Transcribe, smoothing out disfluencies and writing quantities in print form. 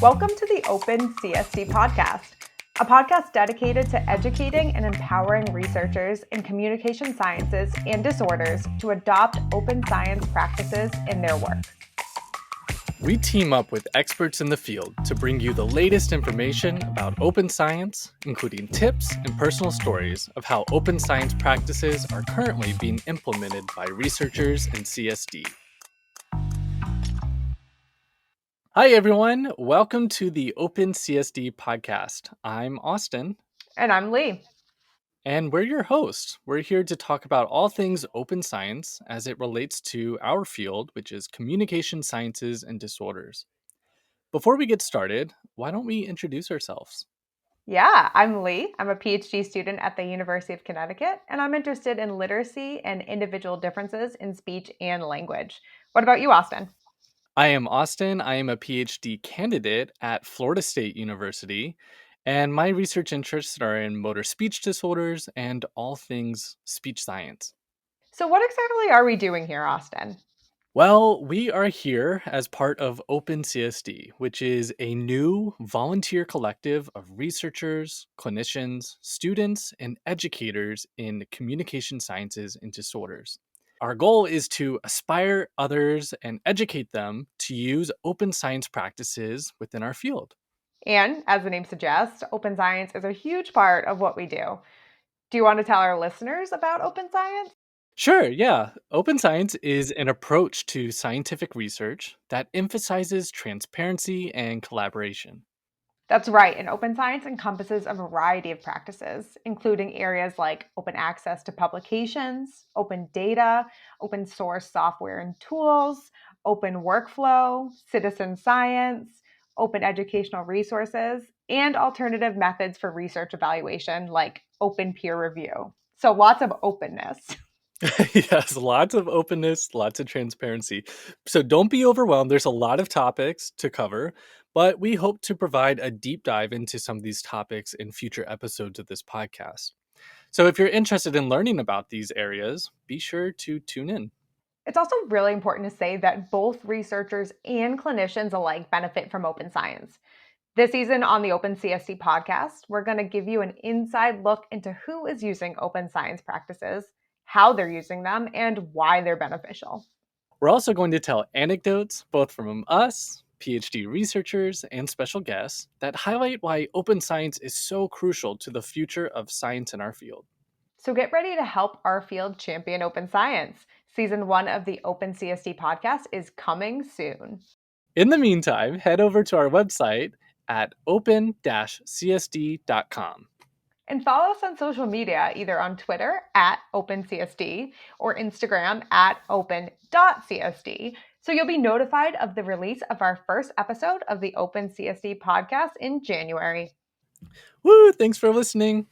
Welcome to the Open CSD podcast, a podcast dedicated to educating and empowering researchers in communication sciences and disorders to adopt open science practices in their work. We team up with experts in the field to bring you the latest information about open science, including tips and personal stories of how open science practices are currently being implemented by researchers in CSD. Hi, everyone. Welcome to the Open CSD podcast. I'm Austin. And I'm Lee. And we're your hosts. We're here to talk about all things open science as it relates to our field, which is communication sciences and disorders. Before we get started, why don't we introduce ourselves? Yeah, I'm Lee. I'm a PhD student at the University of Connecticut, and I'm interested in literacy and individual differences in speech and language. What about you, Austin? I am Austin. I am a PhD candidate at Florida State University, and my research interests are in motor speech disorders and all things speech science. So, what exactly are we doing here, Austin? Well, we are here as part of OpenCSD, which is a new volunteer collective of researchers, clinicians, students, and educators in communication sciences and disorders. Our goal is to aspire others and educate them to use open science practices within our field. And as the name suggests, open science is a huge part of what we do. Do you want to tell our listeners about open science? Sure, yeah. Open science is an approach to scientific research that emphasizes transparency and collaboration. That's right, and open science encompasses a variety of practices, including areas like open access to publications, open data, open source software and tools, open workflow, citizen science, open educational resources, and alternative methods for research evaluation like open peer review. So lots of openness. Yes, lots of openness, lots of transparency. So don't be overwhelmed. There's a lot of topics to cover, but we hope to provide a deep dive into some of these topics in future episodes of this podcast. So if you're interested in learning about these areas, be sure to tune in. It's also really important to say that both researchers and clinicians alike benefit from open science. This season on the Open CSD podcast, we're going to give you an inside look into who is using open science practices, how they're using them, and why they're beneficial. We're also going to tell anecdotes, both from us, PhD researchers, and special guests, that highlight why open science is so crucial to the future of science in our field. So get ready to help our field champion open science. Season 1 of the Open CSD podcast is coming soon. In the meantime, head over to our website at open-csd.com. And follow us on social media, either on Twitter at OpenCSD or Instagram at open.csd. So you'll be notified of the release of our first episode of the Open CSD podcast in January. Woo! Thanks for listening.